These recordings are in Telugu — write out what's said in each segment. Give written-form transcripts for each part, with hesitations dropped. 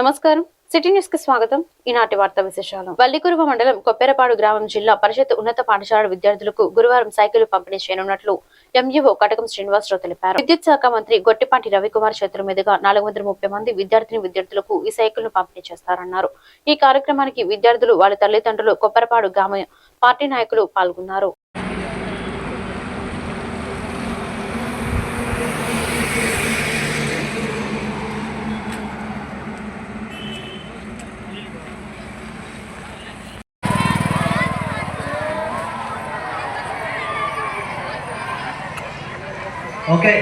నమస్కారం సిటీ న్యూస్ కి స్వాగతం. ఈనాటి వార్తా విశేషాలు. వల్లికురువ మండలం కొప్పెరపాడు గ్రామం జిల్లా పరిషత్ ఉన్నత పాఠశాల విద్యార్థులకు గురువారం సైకిల్ పంపిణీ చేయనున్నట్లు ఎంఈఓ కటకం శ్రీనివాసరావు తెలిపారు. విద్యుత్ శాఖ మంత్రి గొట్టిపాటి రవికుమార్ చేతుల మీదుగా 430 మంది విద్యార్థులకు ఈ సైకిల్ ను పంపిణీ చేస్తారన్నారు. ఈ కార్యక్రమానికి విద్యార్థులు వాళ్ళ తల్లిదండ్రులు కొప్పెరపాడు గ్రామ పార్టీ నాయకులు పాల్గొన్నారు. Okay.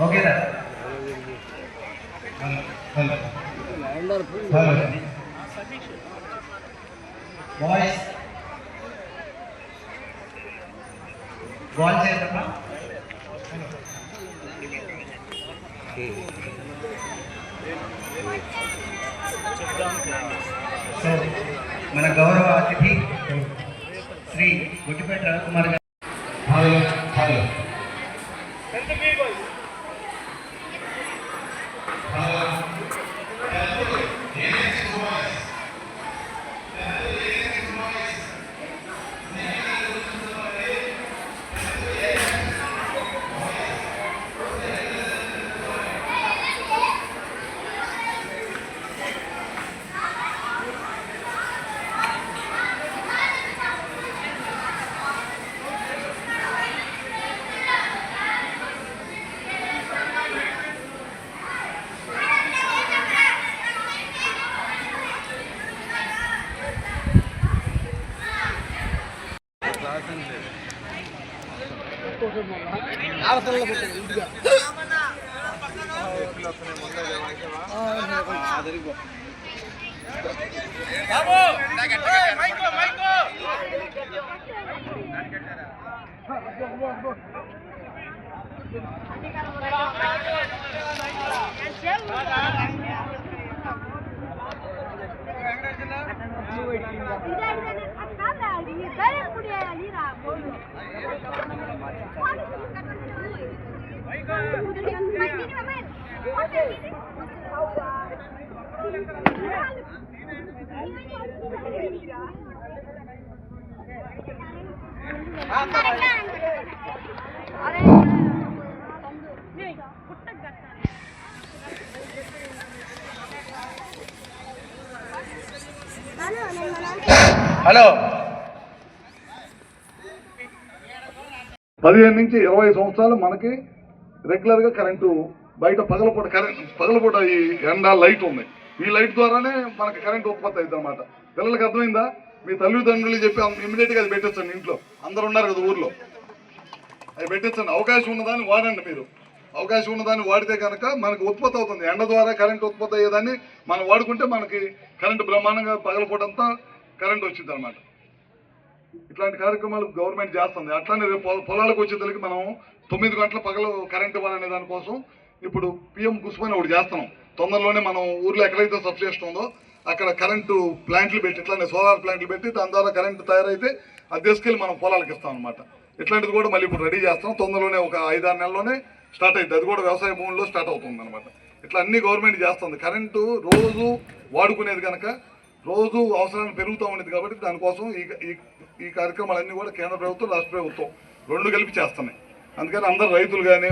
Okay, sir. Hello. Boys. Go on, sir. So, మన గౌరవ అతిథి శ్రీ గొట్టిపాటి రవికుమార్ గారు. Hello. హలో 15 నుంచి 20 సంవత్సరాలు మనకి రెగ్యులర్ గా కరెంటు బయట పగలపూట ఈ ఎండ లైట్ ఉంది. ఈ లైట్ ద్వారానే మనకి కరెంటు ఉత్పత్తి అవుతుంది అనమాట. పిల్లలకి అర్థమైందా? మీ తల్లిదండ్రులు చెప్పి ఇమీడియట్ గా అది పెట్టొచ్చండి. ఇంట్లో అందరు ఉన్నారు కదా ఊర్లో, అది పెట్టొచ్చండి. అవకాశం ఉన్నదాన్ని వాడండి. మీరు అవకాశం ఉన్నదాన్ని వాడితే కనుక మనకు ఉత్పత్తి అవుతుంది. ఎండ ద్వారా కరెంటు ఉత్పత్తి అయ్యేదాన్ని మనం వాడుకుంటే మనకి కరెంటు బ్రహ్మాండంగా పగలపూటంతా కరెంట్ వచ్చింది అనమాట. ఇట్లాంటి కార్యక్రమాలు గవర్నమెంట్ చేస్తుంది. అట్లానే రేపు పొలాలకు వచ్చేసరికి మనం 9 గంటల పగలు కరెంట్ ఇవ్వాలనే దానికోసం ఇప్పుడు పిఎం కుసుమని ఒకటి చేస్తున్నాం. తొందరలోనే మనం ఊర్లో ఎక్కడైతే సబ్స్టేషన్ ఉందో అక్కడ కరెంటు ప్లాంట్లు పెట్టి, ఇట్లానే సోలార్ ప్లాంట్లు పెట్టి దాని ద్వారా కరెంటు తయారైతే అది తీసుకెళ్ళి మనం పొలాలకు ఇస్తాం అనమాట. ఇట్లాంటిది కూడా మళ్ళీ ఇప్పుడు రెడీ చేస్తాం. తొందరలోనే ఒక 5-6 నెలల్లోనే స్టార్ట్ అవుతుంది. అది కూడా వ్యవసాయ భూముల్లో స్టార్ట్ అవుతుంది అనమాట. ఇట్లా అన్ని గవర్నమెంట్ చేస్తుంది. కరెంటు రోజు వాడుకునేది కనుక రోజు అవసరాలు పెరుగుతూ ఉండేది కాబట్టి దానికోసం ఈ కార్యక్రమాలన్నీ కూడా కేంద్ర ప్రభుత్వం రాష్ట్ర ప్రభుత్వం రెండు కలిపి చేస్తున్నాయి. అందుకని అందరు రైతులు కానీ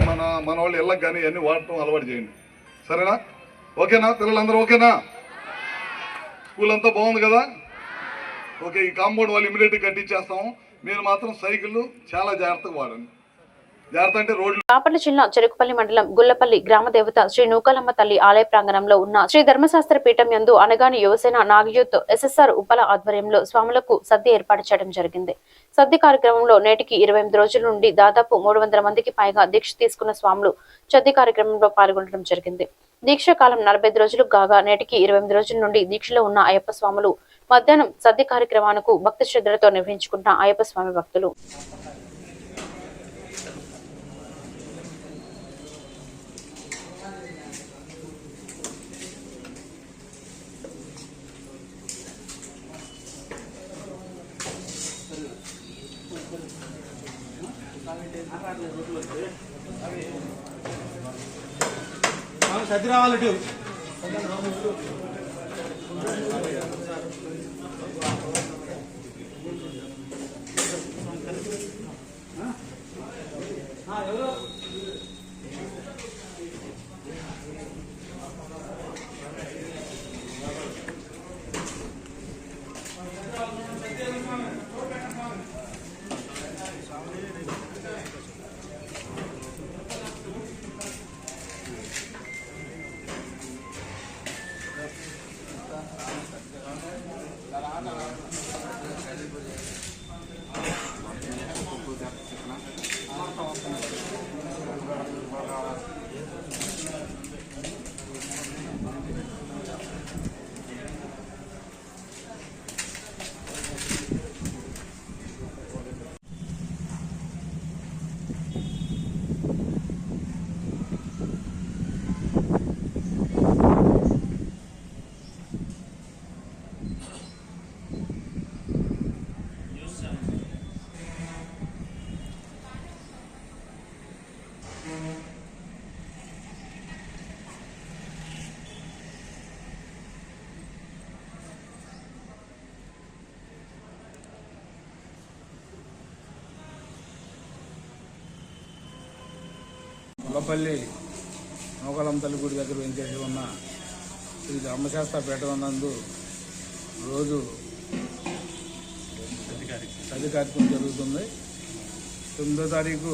మన వాళ్ళు ఇళ్ళకి కానీ ఇవన్నీ వాడటం అలవాటు చేయండి. సరేనా? ఓకేనా? పిల్లలందరూ ఓకేనా? స్కూల్ అంతా బాగుంది కదా? ఓకే. ఈ కాంపౌండ్ వాళ్ళు ఇమీడియట్గా కట్టించేస్తాము. మీరు మాత్రం సైకిళ్ళు చాలా జాగ్రత్తగా వాడండి. బాపట్ల జిల్లా చెరుకుపల్లి మండలం గుల్లపల్లి గ్రామ దేవత శ్రీ నూకాలమ్మ తల్లి ఆలయ ప్రాంగణంలో ఉన్న శ్రీ ధర్మశాస్త్ర పీఠం యందు అనగాని యువసేన నాగయూత్ ఎస్ఎస్ఆర్ ఉపల ఆధ్వర్యంలో స్వాములకు సద్ది ఏర్పాటు చేయడం జరిగింది. సద్ది కార్యక్రమంలో నేటికి 28 రోజుల నుండి దాదాపు 300 మందికి పైగా దీక్ష తీసుకున్న స్వాములు సద్ది కార్యక్రమంలో పాల్గొనడం జరిగింది. దీక్ష కాలం 45 రోజులు కాగా నేటికి 28 రోజుల నుండి దీక్షలో ఉన్న అయ్యప్ప స్వాములు మధ్యాహ్నం సద్ది కార్యక్రమానికి భక్తి శ్రద్ధలతో నిర్వహించుకున్న అయ్యప్ప స్వామి భక్తులు సర్ది రావాలి. గుల్లపల్లి నూకాలమ్మ తల్లి గుడి దగ్గర వెంచేసి ఉన్న శ్రీ ధర్మశాస్త్ర పీఠ నందు రోజు సది కార్యక్రమం జరుగుతుంది. 9వ తారీఖు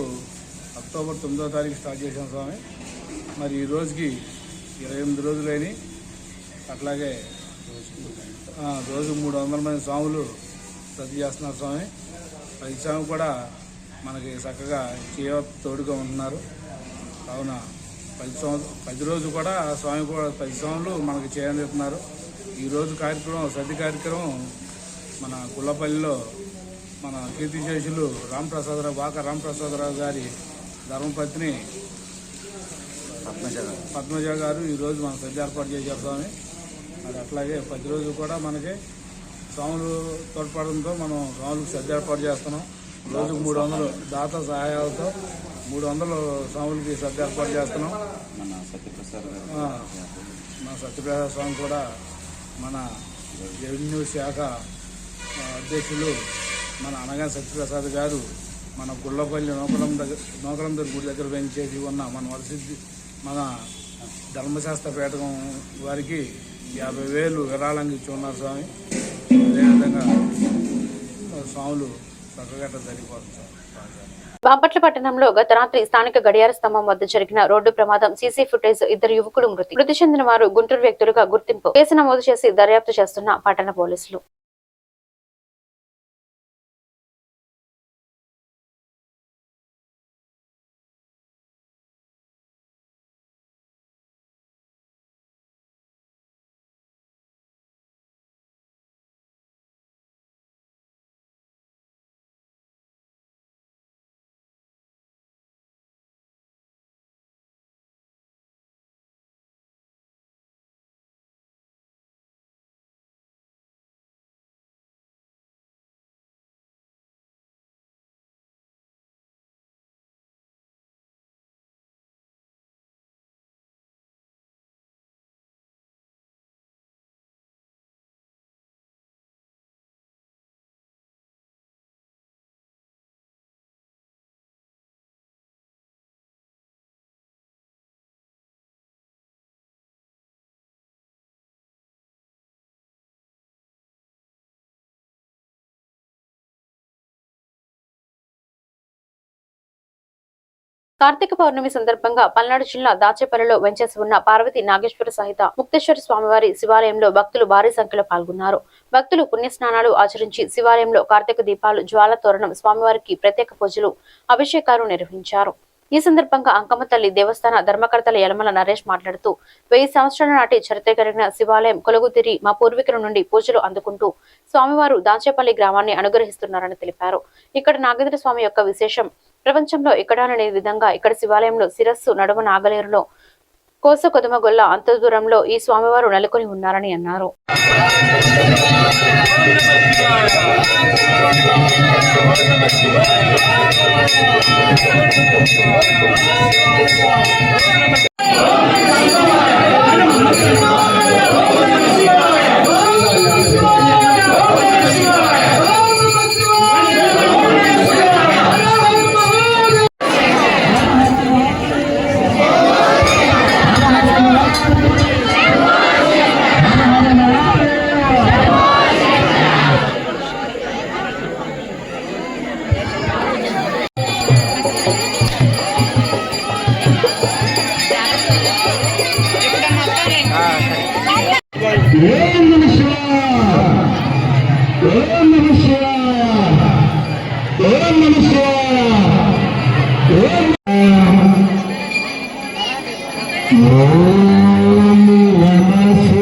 అక్టోబర్ 9వ తారీఖు స్టార్ట్ చేసాం స్వామి. మరి ఈ రోజుకి 28 రోజులైనవి. అట్లాగే రోజు 300 మంది స్వాములు సది చేస్తున్నారు స్వామి. ప్రతి స్వామి కూడా మనకి చక్కగా తోడుగా ఉంటున్నారు. కావున 10 రోజు కూడా స్వామి కూడా 10 స్వాములు మనకి చేయందిస్తున్నారు. ఈరోజు కార్యక్రమం సద్ది కార్యక్రమం మన గుల్లపల్లిలో మన కీర్తిశేషులు వాక రామప్రసాదరావు గారి ధర్మపత్ని పద్మజ గారు ఈరోజు మన సద్ది ఏర్పాటు చేశారు స్వామి. మరి అట్లాగే 10 రోజు కూడా మనకి స్వాములు తోడ్పడంతో మనం స్వాములకు సద్ది ఏర్పాటు చేస్తున్నాం. రోజుకు 300 దాత సహాయాలతో 300 స్వాములకి సద్ది ఏర్పాటు చేస్తున్నాం. మన సత్యప్రసాద్ స్వామి కూడా మన రెవెన్యూ శాఖ అధ్యక్షులు మన అనగాని సత్యప్రసాద్ గారు మన గుల్లపల్లి నూకాలమ్మ గుడి దగ్గర వెంచేసి ఉన్న మన వరసిద్ధి మన ధర్మశాస్త్ర పీఠం వారికి 50,000 విరాళంగా ఇచ్చి ఉన్నారు స్వామి. అదేవిధంగా స్వాములు చక్కగా జరిగిపోతుంది. బాపట్ల పట్టణంలో గత రాత్రి స్థానిక గడియార స్తంభం వద్ద జరిగిన రోడ్డు ప్రమాదం సీసీ ఫుటేజ్ 2 యువకులు మృతి చెందిన వారు గుంటూరు వ్యక్తులుగా గుర్తింపు కేసు నమోదు చేసి దర్యాప్తు చేస్తున్న పట్టణ పోలీసులు. కార్తీక పౌర్ణమి సందర్భంగా పల్నాడు జిల్లా దాచేపల్లిలో వెంచేసి ఉన్న పార్వతీ నాగేశ్వర సహిత ముక్తేశ్వర స్వామివారి శివాలయంలో భక్తులు భారీ సంఖ్యలో పాల్గొన్నారు. భక్తులు పుణ్యస్నానాలు ఆచరించి శివాలయంలో కార్తీక దీపాలు, జ్వాల తోరణం, స్వామివారికి ప్రత్యేక పూజలు, అభిషేకాలు నిర్వహించారు. ఈ సందర్భంగా అంకమ్మ తల్లి దేవస్థాన ధర్మకర్తల యలమల నరేష్ మాట్లాడుతూ 1000 సంవత్సరాల నాటి చరిత్ర కలిగిన శివాలయం కొలుగుతిరి మా పూర్వీకుల నుండి పూజలు అందుకుంటూ స్వామివారు దాచేపల్లి గ్రామాన్ని అనుగ్రహిస్తున్నారని తెలిపారు. ఇక్కడ నాగేంద్ర స్వామి యొక్క విశేషం ప్రపంచంలో ఎక్కడా లేని విధంగా ఇక్కడ శివాలయంలో శిరస్సు నడుమ నాగలేరులో కోస కొదమగొల్ల అంత దూరంలో ఈ స్వామివారు నెలకొని ఉన్నారని అన్నారు. ఓం నమ శివాయ ఓం నమ శివాయ ఓం నమ శివాయ ఓం నమ శివాయ ఓం నమ శివాయ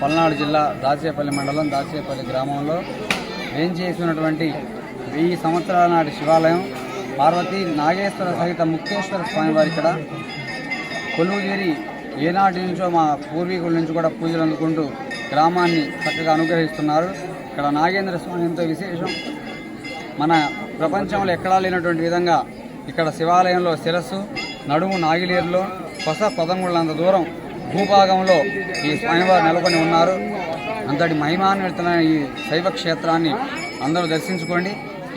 పల్నాడు జిల్లా దాచేపల్లి మండలం దాచేపల్లి గ్రామంలో వేంచేసినటువంటి 1000 సంవత్సరాల నాటి శివాలయం పార్వతీ నాగేశ్వర సహిత ముక్తేశ్వర స్వామివారి ఇక్కడ కొలువుదీరి ఏనాటి నుంచో మా పూర్వీకుల నుంచి కూడా పూజలు అందుకుంటూ గ్రామాన్ని చక్కగా అనుగ్రహిస్తున్నారు. ఇక్కడ నాగేంద్ర స్వామి ఎంతో విశేషం. మన ప్రపంచంలో ఎక్కడా లేనటువంటి విధంగా ఇక్కడ శివాలయంలో శిరస్సు నడుము నాగిలేరులో కొస పదంగుళ్ళంత దూరం భూభాగంలో ఈ స్వామివారు నెలకొని ఉన్నారు. అంతటి మహిమాన్వితమైన ఈ శైవ క్షేత్రాన్ని అందరూ దర్శించుకోండి.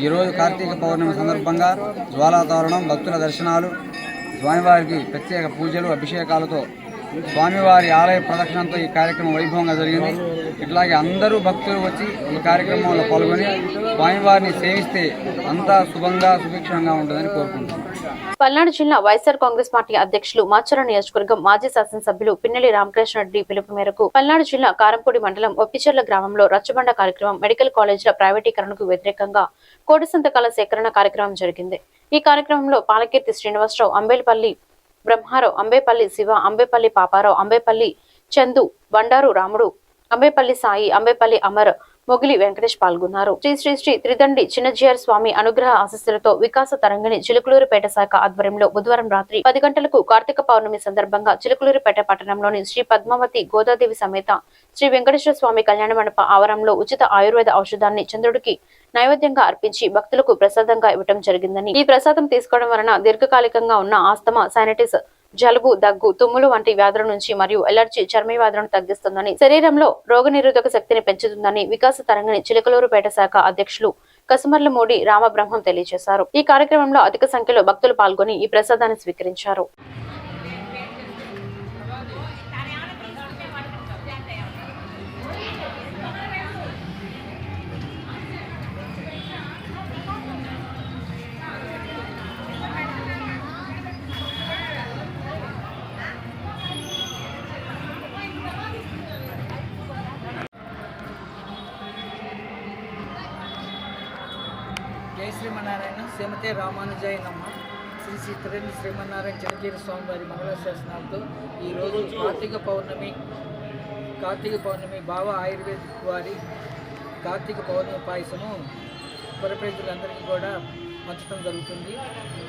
ఈరోజు కార్తీక పౌర్ణమి సందర్భంగా జ్వాలాతోరణం, భక్తుల దర్శనాలు, స్వామివారికి ప్రత్యేక పూజలు, అభిషేకాలతో స్వామివారి ఆలయ ప్రదక్షిణంతో ఈ కార్యక్రమం వైభవంగా జరిగింది. ఇట్లాగే అందరూ భక్తులు వచ్చి ఈ కార్యక్రమంలో పాల్గొని స్వామివారిని సేవిస్తే అంతా శుభంగా సుభిక్షంగా ఉంటుందని కోరుకుంటున్నాను. పల్నాడు జిల్లా వైఎస్ఆర్ కాంగ్రెస్ పార్టీ అధ్యక్షులు మాచర్ల నియోజకవర్గం మాజీ శాసనసభ్యులు పిన్నెల్లి రామకృష్ణారెడ్డి పిలుపు మేరకు పల్నాడు జిల్లా కారంపూడి మండలం ఒప్పిచెర్ల గ్రామంలో రచ్చబండ కార్యక్రమం, మెడికల్ కాలేజీల ప్రైవేటీకరణకు వ్యతిరేకంగా కోటి సంతకాల సేకరణ కార్యక్రమం జరిగింది. ఈ కార్యక్రమంలో పాలకీర్తి శ్రీనివాసరావు, అంబేపల్లి బ్రహ్మారావు, అంబేపల్లి శివ, అంబేపల్లి పాపారావు, అంబేపల్లి చందు, బండారు రాముడు, అంబేపల్లి సాయి, అంబేపల్లి అమర్, మొగిలి వెంకటేష్ పాల్గొన్నారు. శ్రీ శ్రీ శ్రీ త్రిదండి చిన్నజీఆర్ స్వామి అనుగ్రహ ఆశీస్సులతో వికాస తరంగిణి చిలుకలూరుపేట శాఖ ఆధ్వర్యంలో బుధవారం రాత్రి 10 గంటలకు కార్తీక పౌర్ణమి సందర్భంగా చిలుకలూరుపేట పట్టణంలోని శ్రీ పద్మావతి గోదాదేవి సమేత శ్రీ వెంకటేశ్వర స్వామి కళ్యాణ మండప ఆవరణలో ఉచిత ఆయుర్వేద ఔషధాన్ని చంద్రుడికి నైవేద్యంగా అర్పించి భక్తులకు ప్రసాదంగా ఇవ్వడం జరిగిందని, ఈ ప్రసాదం తీసుకోవడం వలన దీర్ఘకాలికంగా ఉన్న ఆస్తమా, సైనటిస్, జలుబు, దగ్గు, తుమ్ములు వంటి వ్యాధుల నుంచి మరియు ఎలర్జీ, చర్మ వ్యాధులను తగ్గిస్తుందని, శరీరంలో రోగనిరోధక శక్తిని పెంచుతుందని వికాస తరంగిణి చిలకలూరుపేట శాఖ అధ్యక్షులు కసుమర్లమూడి రామబ్రహ్మం తెలియజేశారు. ఈ కార్యక్రమంలో అధిక సంఖ్యలో భక్తులు పాల్గొని ఈ ప్రసాదాన్ని స్వీకరించారు. జై శ్రీమన్నారాయణ. శ్రీమతే రామానుజాయ నమ. శ్రీ శ్రీ త్రిదండి శ్రీమన్నారాయణ చిరంజీవి స్వామి వారి మంగళాశాసనాలతో ఈరోజు కార్తీక పౌర్ణమి బావ ఆయుర్వేద వారి కార్తీక పౌర్ణమి పాయసము పురప్రజలందరికీ కూడా పంచడం జరుగుతుంది.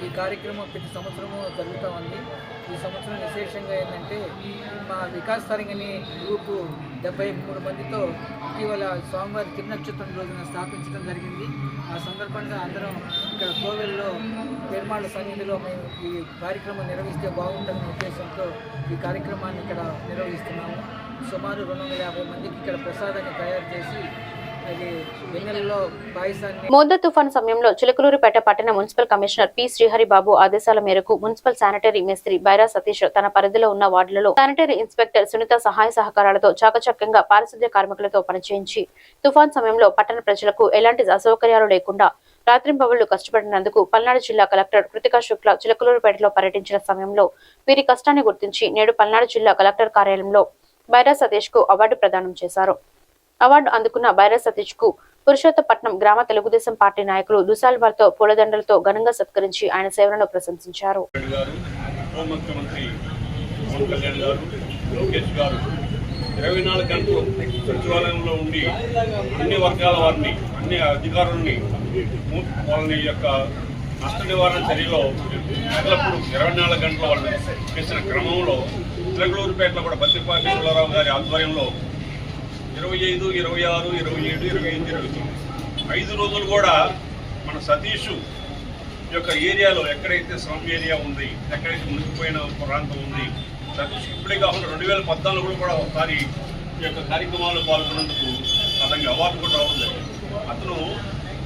ఈ కార్యక్రమం ప్రతి సంవత్సరము జరుగుతూ ఉంది. ఈ సంవత్సరం విశేషంగా ఏంటంటే మా వికాస్ తరంగిణి గ్రూపు 73 మందితో ఇటీవల స్వామివారి తిరునక్షత్రం రోజున స్థాపించడం జరిగింది. ఆ సందర్భంగా అందరం ఇక్కడ కోవెల్లో పెరుమాళ్ళ సన్నిధిలో మేము ఈ కార్యక్రమం నిర్వహిస్తే బాగుంటుందనే ఉద్దేశంతో ఈ కార్యక్రమాన్ని ఇక్కడ నిర్వహిస్తున్నాము. సుమారు 250 మందికి ఇక్కడ ప్రసాదాన్ని తయారు చేసి మోందా తుఫాను సమయంలో చిలకలూరుపేట పట్టణ మున్సిపల్ కమిషనర్ పి శ్రీహరిబాబు ఆదేశాల మేరకు మున్సిపల్ శానిటరీ మేస్త్రి బైరా సతీష్ తన పరిధిలో ఉన్న వార్డులలో శానిటరీ ఇన్స్పెక్టర్ సునీత సహాయ సహకారాలతో చాకచక్యంగా పారిశుద్ధ్య కార్మికులతో పనిచేయించి తుఫాన్ సమయంలో పట్టణ ప్రజలకు ఎలాంటి అసౌకర్యాలు లేకుండా రాత్రింబవళ్లు కష్టపడినందుకు పల్నాడు జిల్లా కలెక్టర్ కృతికా శుక్లా చిలకలూరుపేటలో పర్యటించిన సమయంలో వీరి కష్టాన్ని గుర్తించి నేడు పల్నాడు జిల్లా కలెక్టర్ కార్యాలయంలో బైరా సతీష్ కు అవార్డు ప్రదానం చేశారు. అవార్డు అందుకున్న బైరా సతీష్ కు పురుషోత్తపట్నం గ్రామ తెలుగుదేశం పార్టీ నాయకులు దుసాల్వార్తో పూలదండలతో ఘనంగా సత్కరించి ఆయన సేవలను ప్రశంసించారు. కళ్యాణ్ గారు, లోకేష్ గారు 24 గంటలు సచివాలయంలో ఉండి అన్ని వర్గాల వారిని, అన్ని అధికారులని వాళ్ళని యొక్క నష్ట నివారణ చర్యలో ఎల్లప్పుడూ 24 గంటల వాళ్ళు చేసిన క్రమంలో చిలకలూరుపేటలో కూడా బత్తిపాటి పుల్లారావు గారి ఆధ్వర్యంలో 25, 26, 27, 28, 29 5 రోజులు కూడా మన సతీష్ యొక్క ఏరియాలో ఎక్కడైతే స్లమ్ ఏరియా ఉంది, ఎక్కడైతే మునిగిపోయిన ప్రాంతం ఉంది, సతీష్ ఇప్పుడే కాకుండా 2014 కూడా ఒకసారి ఈ యొక్క కార్యక్రమాల్లో పాల్గొన్నందుకు అతనికి అవార్డు కూడా రావడం జరిగింది. అతను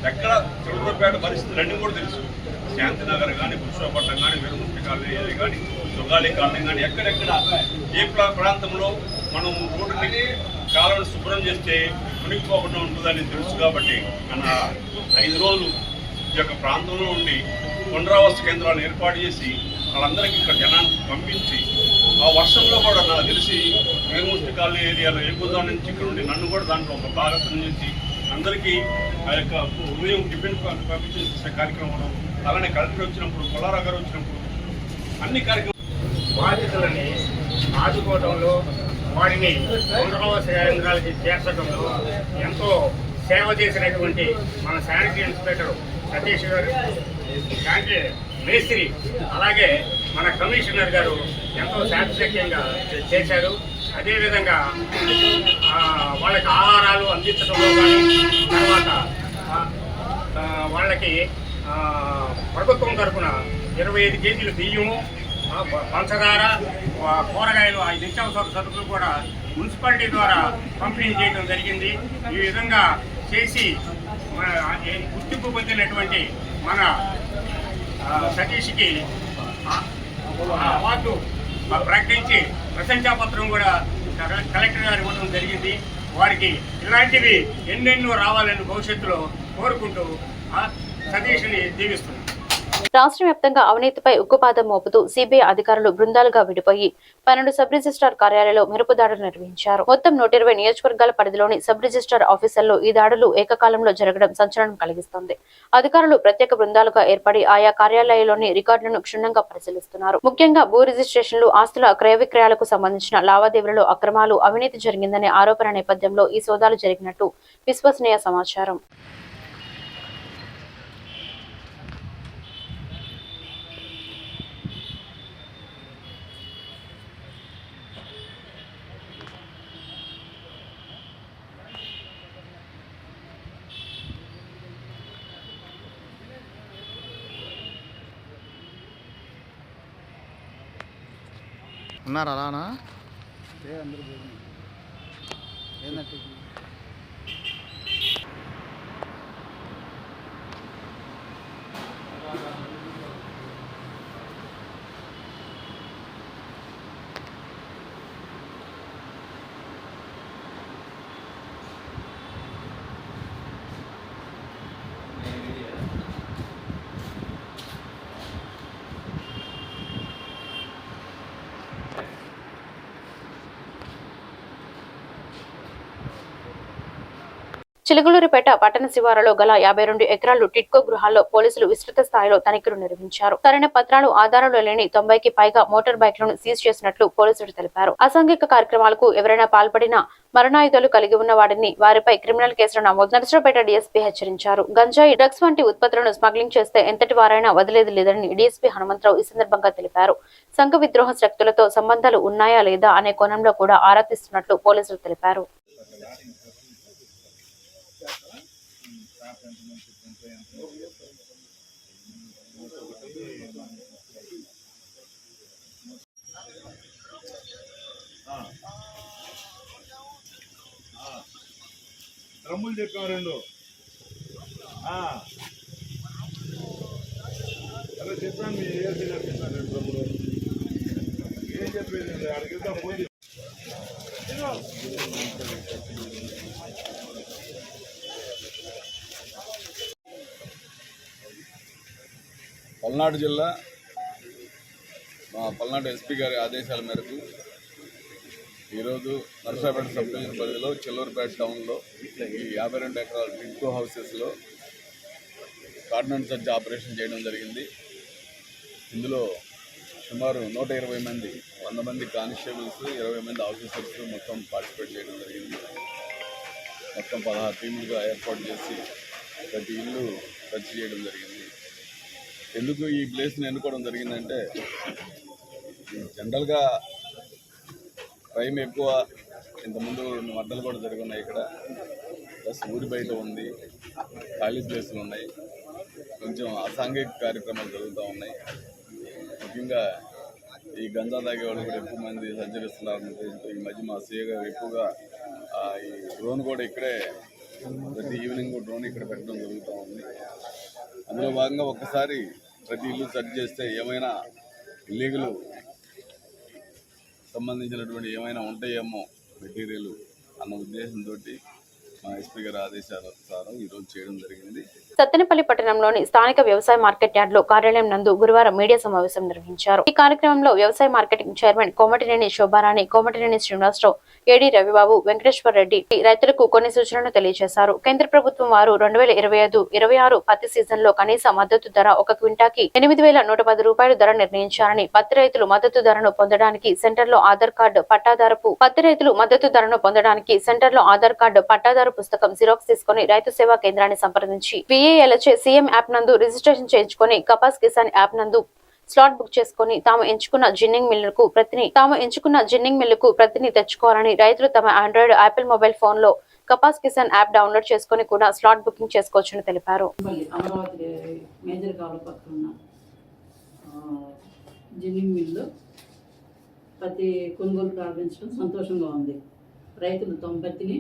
ఎక్కడ చిలకలూరుపేట పరిస్థితులన్నీ కూడా తెలుసు. శాంతినగర్ కానీ, పురుషోత్తపట్నం కానీ, వీరముక్తి కాలనీ కానీ, జొగాలి కాలనీ కానీ, ఎక్కడెక్కడ ఏ ప్రాంతంలో మనం రోడ్డుని కాలువను శుభ్రం చేస్తే మునిగిపోకుండా ఉంటుందని తెలుసు. కాబట్టి మన 5 రోజులు ఈ యొక్క ప్రాంతంలో ఉండి పునరావాస కేంద్రాలను ఏర్పాటు చేసి వాళ్ళందరికీ ఇక్కడ జనాన్ని పంపించి ఆ వర్షంలో కూడా నాకు తెలిసి వీరముష్టి కాలనీ ఏరియాలో ఏకుదా నుంచి ఇక్కడ ఉండి నన్ను కూడా దాంట్లో ఒక భాగస్వామ్యం చేసి అందరికీ ఆ యొక్క ఉదయం టిఫిన్ పంపించే కార్యక్రమం, అలానే కలెక్టర్ వచ్చినప్పుడు, పుల్లారావు గారు వచ్చినప్పుడు అన్ని కార్యక్రమాలు బాధితులని ఆదుకోవడంలో, వారిని పునరావాస కేంద్రాలకి చేర్చడంలో ఎంతో సేవ చేసినటువంటి మన శానిటరీ ఇన్స్పెక్టర్ సతీష్ గారు, శానిటరీ మేస్త్రి, అలాగే మన కమిషనర్ గారు ఎంతో సాటిస్ఫాక్షన్గా చేశారు. అదేవిధంగా వాళ్ళకి ఆహారాలు అందించడంలో కానీ, తర్వాత వాళ్ళకి ప్రభుత్వం తరఫున 25 కేజీలు బియ్యము, పంచదార, కూరగాయలు, 5 నిత్యావసర సరుకులు కూడా మున్సిపాలిటీ ద్వారా పంపిణీ చేయడం జరిగింది. ఈ విధంగా చేసి గుర్తింపు పొందినటువంటి మన సతీష్కి అవార్డు ప్రకటించి ప్రశంసాపత్రం కూడా కలెక్టర్ గారు ఇవ్వడం జరిగింది. వారికి ఇలాంటివి ఎన్నెన్నో రావాలని భవిష్యత్తులో కోరుకుంటూ సతీష్ని దీవిస్తున్నాం. రాష్ట్ర వ్యాప్తంగా అవినీతిపై ఉక్కుపాదం మోపుతూ సిబిఐ అధికారులు బృందాలుగా విడిపోయి 12 సబ్ రిజిస్ట్రార్ కార్యాలయంలో మెరుపు దాడులు నిర్వహించారు. మొత్తం 120 నియోజకవర్గాల పరిధిలోని సబ్ రిజిస్ట్రార్ ఆఫీసుల్లో ఈ దాడులు ఏకకాలంలో జరగడం సంచలనం కలిగిస్తోంది. అధికారులు ప్రత్యేక బృందాలుగా ఏర్పడి ఆయా కార్యాలయాల్లోని రికార్డులను క్షుణ్ణంగా పరిశీలిస్తున్నారు. ముఖ్యంగా భూ రిజిస్ట్రేషన్లు, ఆస్తుల క్రయ విక్రయాలకు సంబంధించిన లావాదేవీలలో అక్రమాలు, అవినీతి జరిగిందనే ఆరోపణ నేపథ్యంలో ఈ సోదాలు జరిగినట్టు విశ్వసనీయ సమాచారం. ఉన్నారు అలానా ఏంటంటే చిలకలూరిపేట పట్టణ శివారులో గల 52 ఎకరాలు టిట్కో గృహాల్లో పోలీసులు విస్తృత స్థాయిలో తనిఖీలు నిర్వహించారు. సరైన పత్రాలు, ఆధారాలు లేని 90కి పైగా మోటార్ బైక్లను సీజ్ చేసినట్లు పోలీసులు తెలిపారు. అసాంఘిక కార్యక్రమాలకు ఎవరైనా పాల్పడిన, మరణాయుధాలు కలిగి ఉన్న వారిని వారిపై క్రిమినల్ కేసులు నమోదు నర్సరావుపేట డీఎస్పీ హెచ్చరించారు. గంజాయి, డ్రగ్స్ వంటి ఉత్పత్తులను స్మగ్లింగ్ చేస్తే ఎంతటి వారైనా వదిలేది లేదని డీఎస్పీ హనుమంతరావు ఈ సందర్భంగా తెలిపారు. సంఘ విద్రోహ శక్తులతో సంబంధాలు ఉన్నాయా లేదా అనే కోణంలో కూడా ఆరా తీస్తున్నట్లు పోలీసులు తెలిపారు. డ్రమ్ములు చెప్పాము 2 అలా చెప్పాను. మీ ఏసీ చెప్పాను 2 డ్రమ్ములు. ఏం చెప్పేది అడిగితే పోయి పల్నాడు జిల్లా మా పల్నాడు ఎస్పీ గారి ఆదేశాల మేరకు ఈరోజు నరసాపేట సబ్ డివిజన్ పరిధిలో చిల్లూరుపేట టౌన్లో ఈ 52 ఎకరాల టిడ్కో హౌసెస్లో కార్డన్ సర్చ్ ఆపరేషన్ చేయడం జరిగింది. ఇందులో సుమారు 120 మంది 100 మంది కానిస్టేబుల్స్ 20 మంది ఆఫీసర్స్ మొత్తం పార్టిసిపేట్ చేయడం జరిగింది. మొత్తం 16 టీములుగా ఏర్పాటు చేసి ప్రతి ఇల్లు సర్చ్ చేయడం జరిగింది. ఎందుకు ఈ ప్లేస్ని ఎన్నుకోవడం జరిగిందంటే జనరల్గా క్రైమ్ ఎక్కువ, ఇంతకుముందు మర్డర్లు కూడా జరుగున్నాయి ఇక్కడ, ప్లస్ ఊరి బయట ఉంది, ఖాళీ ప్లేసులు ఉన్నాయి, కొంచెం అసాంఘిక కార్యక్రమాలు జరుగుతూ ఉన్నాయి. ముఖ్యంగా ఈ గంజా తాగే వాళ్ళు కూడా ఎక్కువ మంది సంచరిస్తున్నారు. ఈ మధ్య మా సీఏ గారు ఎక్కువగా ఈ డ్రోన్ కూడా ఇక్కడే ప్రతి ఈవినింగ్ డ్రోన్ ఇక్కడ పెట్టడం జరుగుతూ ఉంది. అందులో భాగంగా ఒక్కసారి ప్రతి ఇల్లు సెర్చ్ చేస్తే ఏమైనా ఇల్లీగల్ సంబంధించినటువంటి ఏమైనా ఉంటాయేమో మెటీరియల్ అన్న ఉద్దేశంతో మా ఎస్పీ గారి ఆదేశానుసారం ఈరోజు చేయడం జరిగింది. సత్తెనపల్లి పట్టణంలోని స్థానిక వ్యవసాయ మార్కెట్ యార్డ్ లో కార్యాలయం నందు గురువారం మీడియా సమావేశం నిర్వహించారు. ఈ కార్యక్రమంలో వ్యవసాయ మార్కెటింగ్ చైర్మన్ కోమటినేని శోభారాణి, కోమటినేని శ్రీనివాసరావు, ఏడీ రవిబాబు, వెంకటేశ్వర్ రెడ్డి రైతులకు కొన్ని సూచనలు తెలియజేశారు. కేంద్ర ప్రభుత్వం వారు 2025-26 పత్తి సీజన్ లో కనీస మద్దతు ధర 1 క్వింటాకి 8,110 రూపాయలు ధర నిర్ణయించారని, పత్తి రైతులు మద్దతు ధరను పొందడానికి సెంటర్లో ఆధార్ కార్డు పట్టాదారపు పత్తి రైతులు మద్దతు ధరను పొందడానికి సెంటర్లో ఆధార్ కార్డు పట్టాదారు పుస్తకం జిరాక్స్ తీసుకుని రైతు సేవా కేంద్రాన్ని సంప్రదించి VALHA సీఎం యాప్ నందు రిజిస్ట్రేషన్ చేయించుకొని కపాస్ కిసాన్ యాప్ నందు స్లాట్ బుక్ చేసుకుని తాము ఎంచుకున్న జిన్నింగ్ మిల్లుకు ప్రతిని తెచ్చుకోవాలని, రైతులు తమ ఆండ్రాయిడ్, యాపిల్ మొబైల్ ఫోన్ లో కపాస్ కిసాన్ యాప్ డౌన్లోడ్ చేసుకుని కూడా స్లాట్ బుకింగ్ చేసుకోవచ్చని తెలిపారు. అమరావతి మేజర్ కాలువ పక్కన ఉన్న జిన్నింగ్ మిల్లు పత్తి కొనుగోలు ప్రారంభించడం సంతోషంగా ఉంది. రైతులు తమ పత్తిని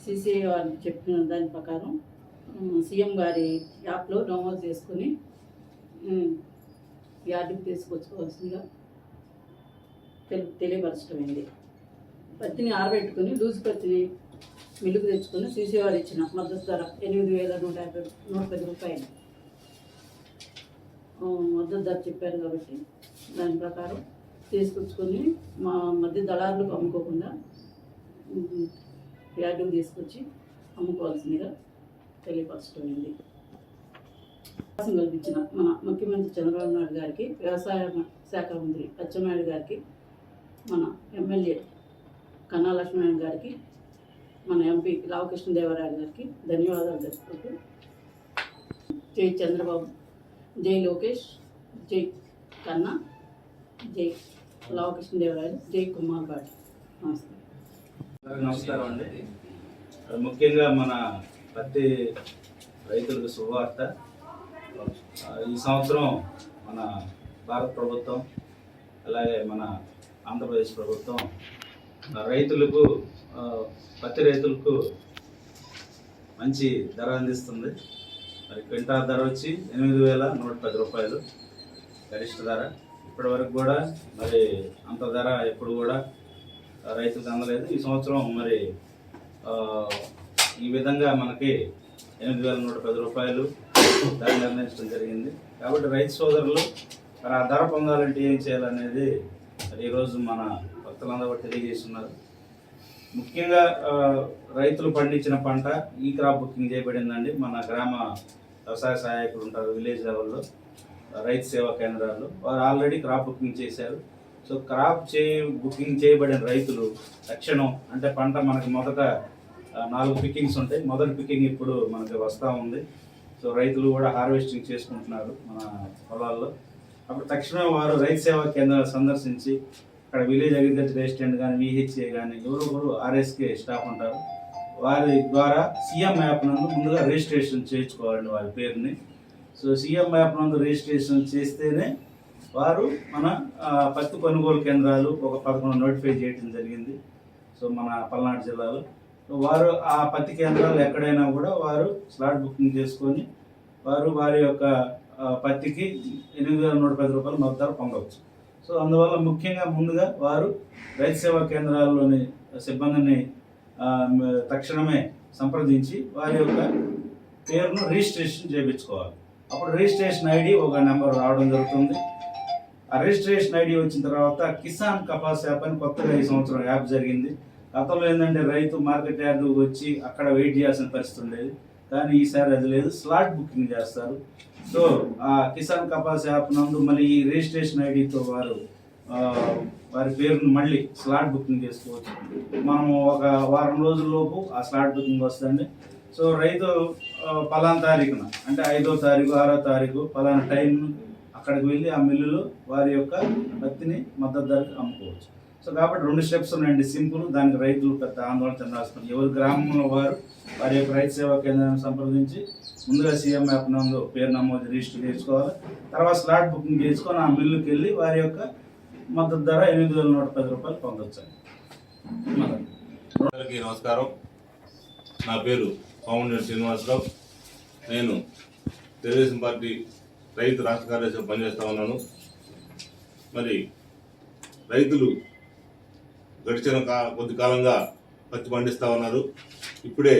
CCI వారు చెప్పిన దాని ప్రకారం సీఎం గారి యాప్లో డౌన్లోడ్ చేసుకుని యార్డుకి తీసుకొచ్చుకోవాల్సిందిగా తెలియపరచడమైంది. పత్తిని ఆరబెట్టుకుని లూజు పత్తిని మిల్లుకు తెచ్చుకుని CCI వారు ఇచ్చిన మద్దతు ధర 8,110 రూపాయలు మద్దతు ధర చెప్పారు కాబట్టి దాని ప్రకారం తీసుకొచ్చుకొని మా మధ్య దళారులకు అమ్ముకోకుండా యార్డుకు తీసుకొచ్చి అమ్ముకోవాల్సిందిగా తెలియపరచడమైంది. అవకాశం కల్పించిన మన ముఖ్యమంత్రి చంద్రబాబు నాయుడు గారికి, వ్యవసాయ శాఖ మంత్రి అచ్చెన్నాయుడు గారికి, మన ఎమ్మెల్యే కన్నా లక్ష్మణ్ గారికి, మన ఎంపీ రామకృష్ణదేవరాయలు గారికి ధన్యవాదాలు తెలుపుతూ జై చంద్రబాబు, జై లోకేష్, జై కన్నా, జై రామకృష్ణదేవరాయలు, జై కుమార్ బాటి. నమస్తే. నమస్కారం అండి. ముఖ్యంగా మన పత్తి రైతులకు శుభవార్త. ఈ సంవత్సరం మన భారత ప్రభుత్వం అలాగే మన ఆంధ్రప్రదేశ్ ప్రభుత్వం రైతులకు పత్తి రైతులకు మంచి ధర అందిస్తుంది. మరి క్వింటాల్ ధర వచ్చి 8,110 రూపాయలు గరిష్ట ధర. ఇప్పటి వరకు కూడా మరి అంత ధర ఎప్పుడు కూడా రైతులకు అందలేదు. ఈ సంవత్సరం మరి ఈ విధంగా మనకి 8,110 రూపాయలు ధర నిర్ణయించడం జరిగింది. కాబట్టి రైతు సోదరులు మరి ఆ ధర పొందాలంటే ఏం చేయాలనేది మరి ఈరోజు మన భక్తులందరూ తెలియజేస్తున్నారు. ముఖ్యంగా రైతులు పండించిన పంట ఈ క్రాప్ బుకింగ్ చేయబడిందండి. మన గ్రామ వ్యవసాయ సహాయకులు ఉంటారు విలేజ్ లెవెల్లో, రైతు సేవా కేంద్రాల్లో, వారు ఆల్రెడీ క్రాప్ బుకింగ్ చేశారు. సో క్రాప్ బుకింగ్ చేయబడిన రైతులు తక్షణం, అంటే పంట మనకి మొదట 4 పికింగ్స్ ఉంటాయి, మొదటి పికింగ్ ఇప్పుడు మనకి వస్తూ ఉంది. సో రైతులు కూడా హార్వెస్టింగ్ చేసుకుంటున్నారు మన పొలాల్లో. అప్పుడు తక్షణమే వారు రైతు సేవా కేంద్రాలు సందర్శించి అక్కడ విలేజ్ అగ్రికల్చర్ అసిస్టెంట్ కానీ, VHA కానీ, ఎవరొకరు RSK స్టాఫ్ ఉంటారు, వారి ద్వారా సీఎం యాప్ నందు ముందుగా రిజిస్ట్రేషన్ చేయించుకోవాలండి వారి పేరుని. సో సీఎం యాప్ నందు రిజిస్ట్రేషన్ చేస్తేనే వారు మన పత్తి కొనుగోలు కేంద్రాలు ఒక 11 నోటిఫై చేయడం జరిగింది. సో మన పల్నాడు జిల్లాలో వారు ఆ పత్తి కేంద్రాలు ఎక్కడైనా కూడా వారు స్లాట్ బుకింగ్ చేసుకొని వారు వారి యొక్క పత్తికి 8,110 రూపాయలు మద్దతు ధర పొందవచ్చు. సో అందువల్ల ముఖ్యంగా ముందుగా వారు రైతు సేవా కేంద్రాల్లోని సిబ్బందిని తక్షణమే సంప్రదించి వారి యొక్క పేరును రిజిస్ట్రేషన్ చేయించుకోవాలి. అప్పుడు రిజిస్ట్రేషన్ ఐడి ఒక నెంబర్ రావడం జరుగుతుంది. ఆ రిజిస్ట్రేషన్ ఐడి వచ్చిన తర్వాత కిసాన్ కపాస్ యాప్ అని కొత్తగా ఈ సంవత్సరం యాప్ జరిగింది. గతంలో ఏంటంటే రైతు మార్కెట్ యార్డు వచ్చి అక్కడ వెయిట్ చేయాల్సిన పరిస్థితి ఉండేది, కానీ ఈసారి అది లేదు, స్లాట్ బుకింగ్ చేస్తారు. సో ఆ కిసాన్ కపాస్ యాప్ నందు మళ్ళీ ఈ రిజిస్ట్రేషన్ ఐడితో వారి పేరును మళ్ళీ స్లాట్ బుకింగ్ చేసుకోవచ్చు. మనము ఒక వారం రోజుల్లోపు ఆ స్లాట్ బుకింగ్ వస్తుంది. సో రైతు పలానా తారీఖున అంటే 5వ తారీఖు 6వ తారీఖు పలానా టైం అక్కడికి వెళ్ళి ఆ మిల్లులో వారి యొక్క పత్తిని మద్దతు ధరకు అమ్ముకోవచ్చు. సో కాబట్టి 2 స్టెప్స్ ఉన్నాయండి, సింపుల్. దానికి రైతులు పెద్ద ఆందోళన చెందాల్సిన ఎవరి గ్రామంలో వారి యొక్క రైతు సేవా కేంద్రాన్ని సంప్రదించి ముందుగా సీఎం యాప్ నందు పేరు నమోదు రిజిస్టర్ చేసుకోవాలి. తర్వాత స్లాట్ బుకింగ్ చేసుకొని ఆ మిల్లుకి వెళ్ళి వారి యొక్క మద్దతు ధర 8,110 రూపాయలు పొందొచ్చు. అందరికీ నమస్కారం. నా పేరు కోమటిరెడ్డి శ్రీనివాసరావు. నేను తెలుగుదేశం పార్టీ రైతు రాష్ట్ర కార్యదర్శిగా పనిచేస్తూ ఉన్నాను. మరి రైతులు గడిచిన కొద్ది కాలంగా పత్తి పండిస్తూ ఉన్నారు. ఇప్పుడే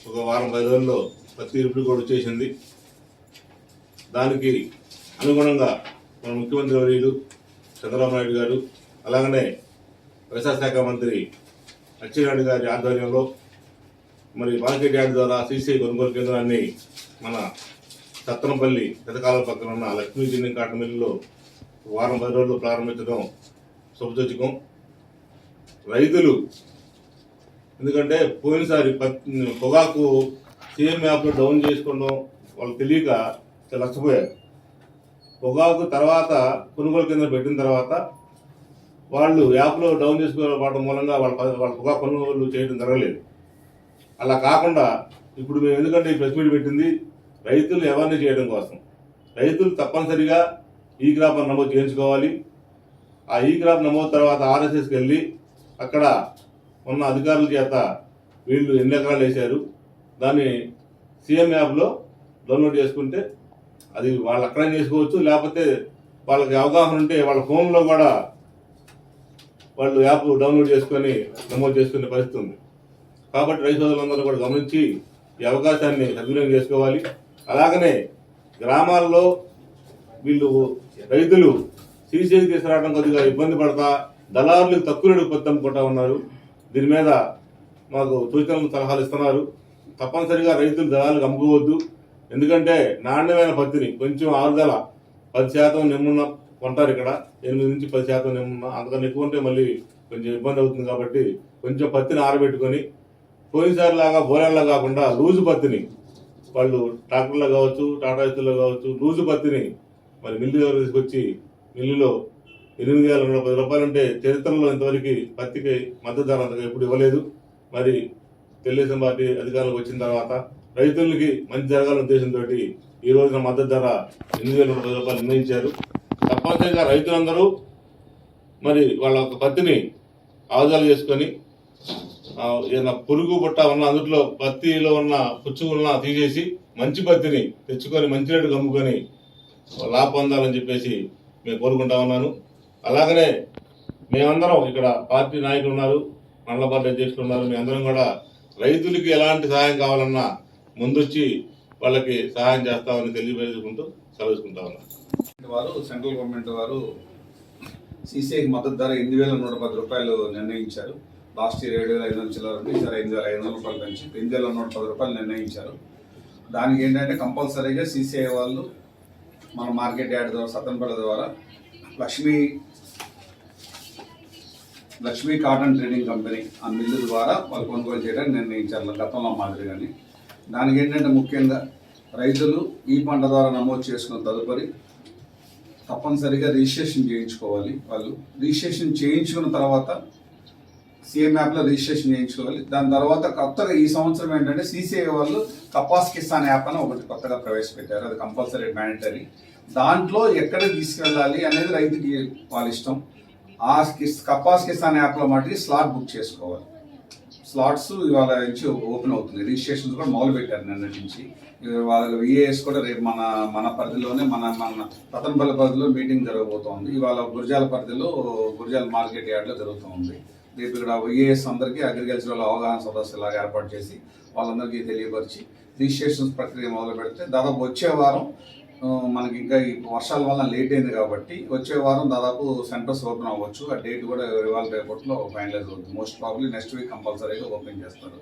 ఒక వారం 10 రోజుల్లో పత్తి ఇరుపుడు కూడా వచ్చేసింది. దానికి అనుగుణంగా మన ముఖ్యమంత్రి వర్యులు చంద్రబాబు నాయుడు గారు, అలాగనే వ్యవసాయ శాఖ మంత్రి అచ్చెన్నాయుడు గారి ఆధ్వర్యంలో మరి మార్కెట్ యార్డ్ ద్వారా సీసీఐ కొనుగోలు కేంద్రాన్ని మన సత్తనపల్లి పెదకాల పక్కన ఉన్న లక్ష్మీ జిన్నింగ్ కాటన్ మిల్లులో వారం 10 రోజుల్లో ప్రారంభించడం శుభసూచకం. రైతులు ఎందుకంటే పోయినసారి పొగాకు సీఎం యాప్లో డౌన్ చేసుకోవడం వాళ్ళు తెలియక నష్టపోయారు. పొగాకు తర్వాత కొనుగోలు కేంద్రం పెట్టిన తర్వాత వాళ్ళు యాప్లో డౌన్ చేసుకోవడం మూలంగా వాళ్ళ పొగాకు కొనుగోలు చేయడం జరగలేదు. అలా కాకుండా ఇప్పుడు మేము ఎందుకంటే ఈ ప్రెస్ మీట్ పెట్టింది రైతులు అవేర్నెస్ చేయడం కోసం. రైతులు తప్పనిసరిగా ఈ క్రాప్ నమోదు చేయించుకోవాలి. ఆ ఈ క్రాప్ నమోదు తర్వాత ఆర్ఎస్ఎస్కి వెళ్ళి అక్కడ ఉన్న అధికారుల చేత వీళ్ళు ఎన్ని ఎకరాలు వేశారు దాన్ని సీఎం యాప్లో డౌన్లోడ్ చేసుకుంటే అది వాళ్ళు అక్కడే చేసుకోవచ్చు. లేకపోతే వాళ్ళకి అవగాహన ఉంటే వాళ్ళ ఫోన్లో కూడా వాళ్ళు యాప్ డౌన్లోడ్ చేసుకొని నమోదు చేసుకునే పరిస్థితి ఉంది. కాబట్టి రైతు సోదరులందరూ కూడా గమనించి ఈ అవకాశాన్ని సద్వినియోగం చేసుకోవాలి. అలాగనే గ్రామాల్లో వీళ్ళు రైతులు సీసీఐకి తీసుకురావడం కొద్దిగా ఇబ్బంది పడతా దళారులకు తక్కువ రేటుకు పత్తి అమ్ముకుంటా ఉన్నారు. దీని మీద మాకు సూచనలు సలహాలు ఇస్తున్నారు. తప్పనిసరిగా రైతులు దళాలకు అమ్ముకోవద్దు. ఎందుకంటే నాణ్యమైన పత్తిని కొంచెం 10% నిమ్మున్న కొంటారు. ఇక్కడ 8 నుంచి 10% నిమ్మున్న, అంతకన్నా ఎక్కువ ఉంటే మళ్ళీ కొంచెం ఇబ్బంది అవుతుంది. కాబట్టి కొంచెం పత్తిని ఆరబెట్టుకొని పోయినసారి లాగా బోలెల్లా కాకుండా లూజు పత్తిని వాళ్ళు ట్రాక్టర్లో కావచ్చు టాటా ఏస్లో కావచ్చు లూజు పత్తిని మరి మిల్లు దగ్గర తీసుకొచ్చి మిల్లులో 8,110 రూపాయలు అంటే చరిత్రలో ఇంతవరకు పత్తికి మద్దతు ధర అంతగా ఎప్పుడు ఇవ్వలేదు. మరి తెలుగుదేశం పార్టీ అధికారంలోకి వచ్చిన తర్వాత రైతులకి మంచి జరగాలనే ఉద్దేశంతో ఈ రోజున మద్దతు ధర 8,110 రూపాయలు నిర్ణయించారు. తప్పనిసరిగా రైతులందరూ మరి వాళ్ళ పత్తిని ఆదాలు చేసుకొని ఏదైనా పురుగు బుట్ట ఉన్న అందులో పత్తిలో ఉన్న పుచ్చుకున్న తీసేసి మంచి పత్తిని తెచ్చుకొని మంచి రేటుకు అమ్ముకొని లాభ పొందాలని చెప్పేసి మేము కోరుకుంటా ఉన్నాను. అలాగనే మేమందరం ఇక్కడ పార్టీ నాయకులు ఉన్నారు, మండల పార్టీ అధ్యక్షులు ఉన్నారు. మేమందరం కూడా రైతులకి ఎలాంటి సహాయం కావాలన్నా ముందొచ్చి వాళ్ళకి సహాయం చేస్తామని తెలియజేసుకుంటూ సెలవుకుంటా ఉన్నారు. వారు సెంట్రల్ గవర్నమెంట్ వారు సీసీఐకి మద్దతు ధర 8,110 రూపాయలు నిర్ణయించారు. లాస్ట్ ఇయర్ 7,500 చిల్లర ఉంది, ఈసారి 8,500 రూపాయలు పెంచి 8,110 రూపాయలు నిర్ణయించారు. దానికి ఏంటంటే కంపల్సరీగా సీసీఐ వాళ్ళు మన మార్కెట్ యార్డ్ ద్వారా సత్తనపల్లి ద్వారా లక్ష్మీ కాటన్ ట్రేడింగ్ కంపెనీ ఆ మిల్లు ద్వారా వాళ్ళు కొనుగోలు చేయడానికి నిర్ణయించారు గతంలో మాదిరిగాని. దానికి ఏంటంటే ముఖ్యంగా రైతులు ఈ పంట ద్వారా నమోదు చేసుకున్న తదుపరి తప్పనిసరిగా రిజిస్ట్రేషన్ చేయించుకోవాలి. వాళ్ళు రిజిస్ట్రేషన్ చేయించుకున్న తర్వాత సీఎం యాప్లో రిజిస్ట్రేషన్ చేయించుకోవాలి. దాని తర్వాత కొత్తగా ఈ సంవత్సరం ఏంటంటే సీసీఐ వాళ్ళు కపాస్ కిసాన్ యాప్ అని ఒకటి కొత్తగా ప్రవేశపెట్టారు. అది కంపల్సరీ మ్యాండటరీ. దాంట్లో ఎక్కడ తీసుకెళ్ళాలి అనేది రైతుకి వాళ్ళ ఇష్టం. ఆ కపాస్ కిసాన్ యాప్లో మటుకి స్లాట్ బుక్ చేసుకోవాలి. స్లాట్స్ ఇవాళ నుంచి ఓపెన్ అవుతుంది. రిజిస్ట్రేషన్స్ కూడా మొదలు పెట్టారు నిన్నటి నుంచి. వాళ్ళ విఏఎస్ కూడా రేపు మన పరిధిలోనే మన సత్తనపల్లి పరిధిలో మీటింగ్ జరగబోతోంది. ఇవాళ గురజాల పరిధిలో గురజాల మార్కెట్ యార్డ్లో జరుగుతుంది. రేపు ఇక్కడ విఏఎస్ అందరికీ అగ్రికల్చరల్ అవగాహన సదస్సు లాగా ఏర్పాటు చేసి వాళ్ళందరికీ తెలియపరిచి రిజిస్ట్రేషన్స్ ప్రక్రియ మొదలు పెడితే దాదాపు వచ్చే వారం మనకి ఇంకా ఈ వర్షాల వల్ల లేట్ అయింది కాబట్టి వచ్చే వారం దాదాపు సెంటర్స్ ఓపెన్ అవ్వచ్చు. ఆ డేట్ కూడా ఇవాళ రేపట్లో ఫైనలైజ్ అవుతుంది. మోస్ట్ ప్రాబ్లీ నెక్స్ట్ వీక్ కంపల్సరీగా ఓపెన్ చేస్తారు.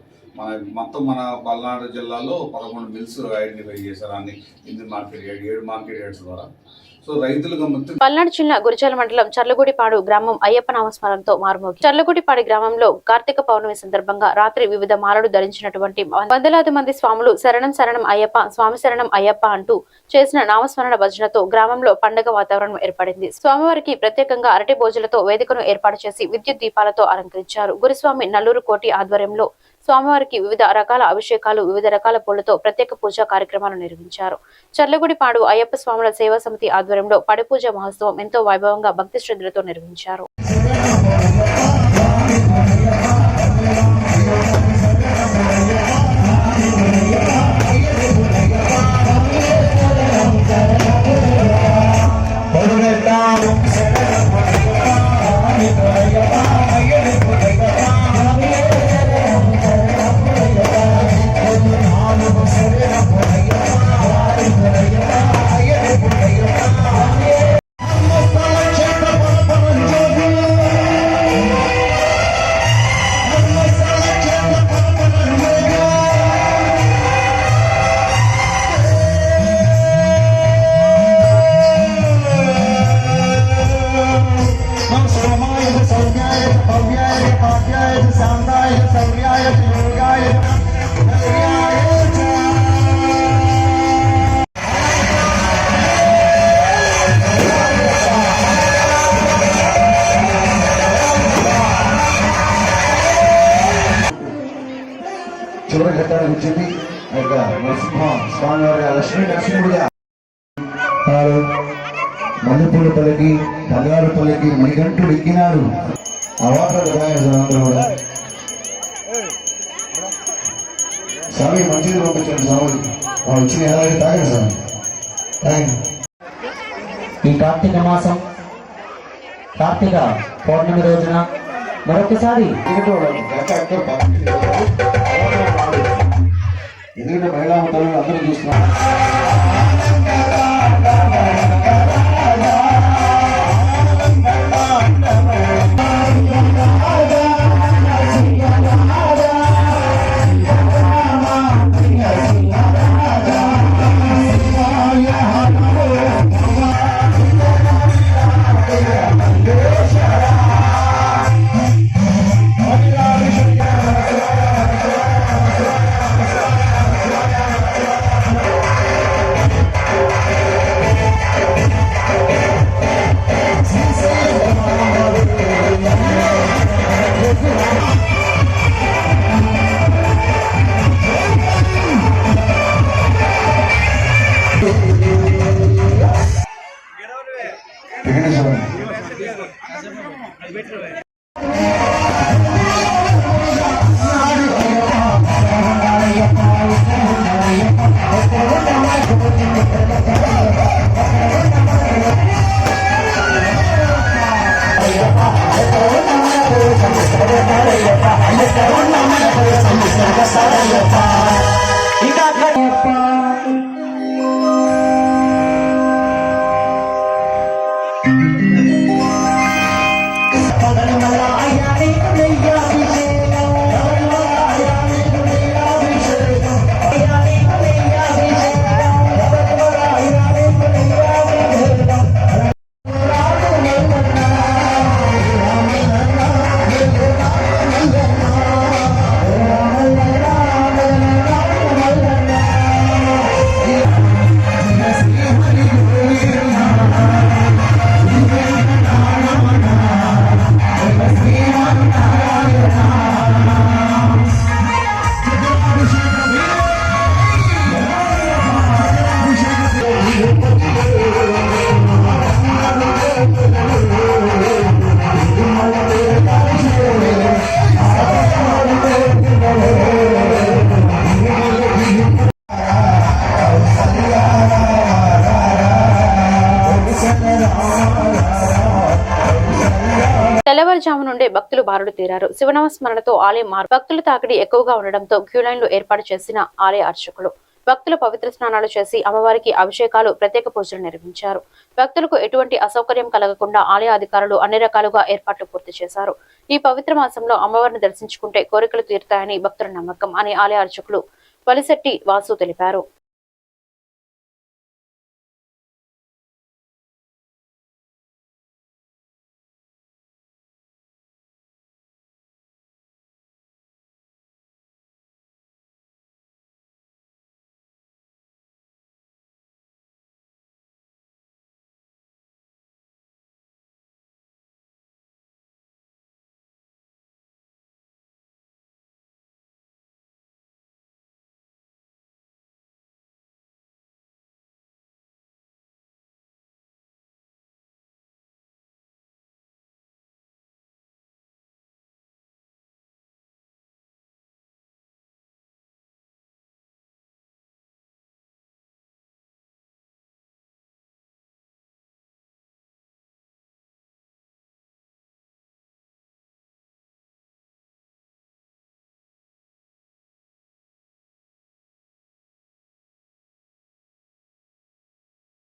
మన పల్నాడు జిల్లాలో 11 మిల్స్ ఐడెంటిఫై చేశారు. అన్ని 8 మార్కెట్ యార్డ్ 7 మార్కెట్ యార్డ్స్ ద్వారా. సో రైతులుగా పల్నాడు జిల్లా గురిజాల మండలం చర్లగూడిపాడు గ్రామం అయ్యప్ప నామస్మరణతో మారుమోగి చర్లగూడిపాడు గ్రామంలో కార్తీక పౌర్ణమి సందర్భంగా రాత్రి వివిధ మాలలు ధరించినటువంటి వందలాది మంది స్వాములు శరణం శరణం అయ్యప్ప స్వామి శరణం అయ్యప్ప అంటూ చేసిన నామస్మరణ భజనతో గ్రామంలో పండగ వాతావరణం ఏర్పడింది. స్వామివారికి ప్రత్యేకంగా అరటి భోజులతో వేదికను ఏర్పాటు చేసి విద్యుత్ దీపాలతో అలంకరించారు. గురుస్వామి నల్లూరు కోటి ఆధ్వర్యంలో స్వామివారికి వివిధ రకాల అభిషేకాలు వివిధ రకాల పూలతో ప్రత్యేక పూజా కార్యక్రమాలు నిర్వహించారు. చర్లగూడిపాడు అయ్యప్ప స్వాముల సేవా సమితి ఆధ్వర్యంలో పడి పూజ మహోత్సవం ఎంతో వైభవంగా భక్తి శ్రద్ధలతో నిర్వహించారు. చివరి ఘట్టానికి వచ్చింది. నరసింహ స్వామి వారి లక్ష్మీ నరసింహుడిగా మల్లెపూల పల్లకి బంగారు పల్లకి మణిగంటుడు ఎక్కినాడు. అవార్డు అందరూ కూడా స్వామి మంచిది పంపించండి. స్వామి వచ్చిన ఎలాగే తాగండి స్వామి. థ్యాంక్ ఈ కార్తీక మాసం కార్తీక పౌర్ణమి రోజున మరొకసారి ఎందుకంటే మహిళా తల్లులు అందరూ చూస్తున్నారు. తెల్లవారుజాము నుండే భక్తులు బారులు తీరారు. శివనామస్మరణతో ఆలయం భక్తుల తాకిడి ఎక్కువగా ఉండడంతో క్యూలైన్లు ఏర్పాటు చేసిన ఆలయ అర్చకులు భక్తులు పవిత్ర స్నానాలు చేసి అమ్మవారికి అభిషేకాలు, ప్రత్యేక పూజలు నిర్వహించారు. భక్తులకు ఎటువంటి అసౌకర్యం కలగకుండా ఆలయ అధికారులు అన్ని రకాలుగా ఏర్పాట్లు పూర్తి చేశారు. ఈ పవిత్ర మాసంలో అమ్మవారిని దర్శించుకుంటే కోరికలు తీరుతాయని భక్తుల నమ్మకం అని ఆలయ అర్చకులు వలిశెట్టి వాసు తెలిపారు.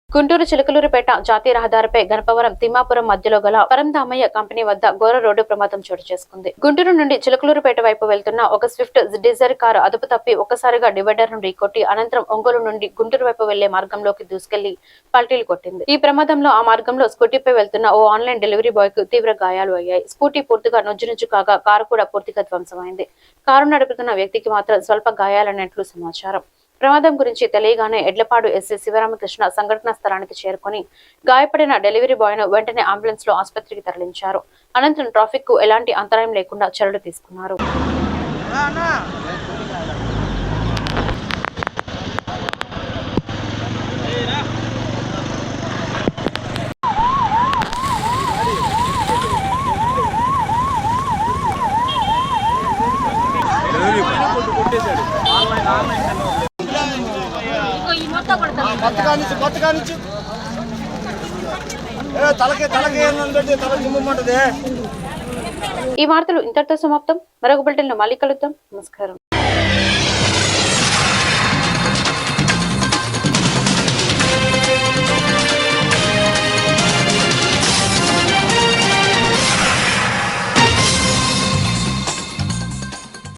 గుంటూరు చిలకలూరుపేట జాతీయ రహదారిపై గణపవరం తిమ్మాపురం మధ్యలో గల పరంధామయ్య కంపెనీ వద్ద ఘోర రోడ్డు ప్రమాదం చోటు చేసుకుంది. గుంటూరు నుండి చిలకలూరుపేట వైపు వెళ్తున్న ఒక స్విఫ్ట్ డిజైర్ కారు అదుపు తప్పి ఒక్కసారిగా డివైడర్ నుండి కొట్టి అనంతరం ఒంగోలు నుండి గుంటూరు వైపు వెళ్లే మార్గంలోకి దూసుకెళ్లి పల్టీలు కొట్టింది. ఈ ప్రమాదంలో ఆ మార్గంలో స్కూటీపై వెళ్తున్న ఓ ఆన్లైన్ డెలివరీ బాయ్ కు తీవ్ర గాయాలు అయ్యాయి. స్కూటీ పూర్తిగా నుజ్జు కాగా కారు కూడా పూర్తిగా ధ్వంసమైంది. కారు నడుపుతున్న వ్యక్తికి మాత్రం స్వల్ప గాయాలన్నట్లు సమాచారం. ప్రమాదం గురించి తెలియగానే ఎడ్లపాడు ఎస్సీ శివరామకృష్ణ సంఘటనా స్థలానికి చేరుకుని గాయపడిన డెలివరీ బాయ్ ను వెంటనే అంబులెన్స్ లో ఆసుపత్రికి తరలించారు. అనంతరం ట్రాఫిక్ కు ఎలాంటి అంతరాయం లేకుండా చర్యలు తీసుకున్నారు. ఈ వార్తలు ఇంతటితో సమాప్తం. మరొక బులెటిన్ లో మళ్ళీ కలుద్దాం. నమస్కారం.